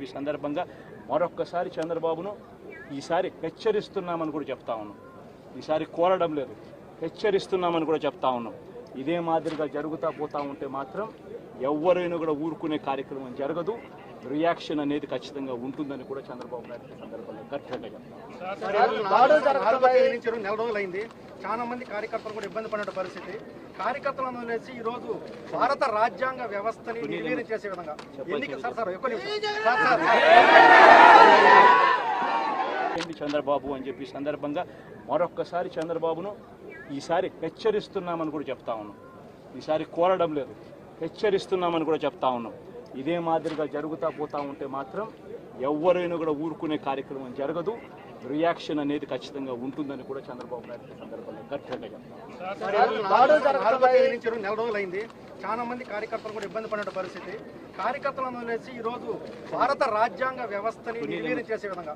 చెప్పి సందర్భంగా మరొక్కసారి చంద్రబాబును ఈసారి హెచ్చరిస్తున్నామని కూడా చెప్తా ఉన్నాం. ఈసారి కోరడం లేదు, హెచ్చరిస్తున్నామని కూడా చెప్తా ఉన్నాం. ఇదే మాదిరిగా జరుగుతూ పోతూ ఉంటే మాత్రం ఎవరైనా కూడా ఊరుకునే కార్యక్రమం జరగదు. రియాక్షన్ అనేది ఖచ్చితంగా ఉంటుందని కూడా చంద్రబాబు నాయుడు సందర్భంగా గట్టిగా చెప్తారు. నెల రోజులైంది, చాలా మంది కార్యకర్తలు కూడా ఇబ్బంది పడిన పరిస్థితి. కార్యకర్తలను వదిలేసి ఈ రోజు భారత రాజ్యాంగ వ్యవస్థని నిర్వీర్యం చేసే విధంగా చంద్రబాబు అని చెప్పి సందర్భంగా మరొక్కసారి చంద్రబాబును ఈసారి హెచ్చరిస్తున్నామని కూడా చెప్తా ఉన్నాం. ఈసారి కోరడం లేదు, హెచ్చరిస్తున్నామని కూడా చెప్తా ఉన్నాం. ఇదే మాదిరిగా జరుగుతూ పోతూ ఉంటే మాత్రం ఎవరైనా కూడా ఊరుకునే కార్యక్రమం జరగదు. రియాక్షన్ అనేది ఖచ్చితంగా ఉంటుందని కూడా చంద్రబాబు నాయుడు సందర్భంగా గట్టిగా నెల రోజులైంది, చాలా మంది కార్యకర్తలు కూడా ఇబ్బంది పడిన పరిస్థితి. కార్యకర్తలను వదిలేసి ఈ రోజు భారత రాజ్యాంగ వ్యవస్థని నిర్వీర్యం చేసే విధంగా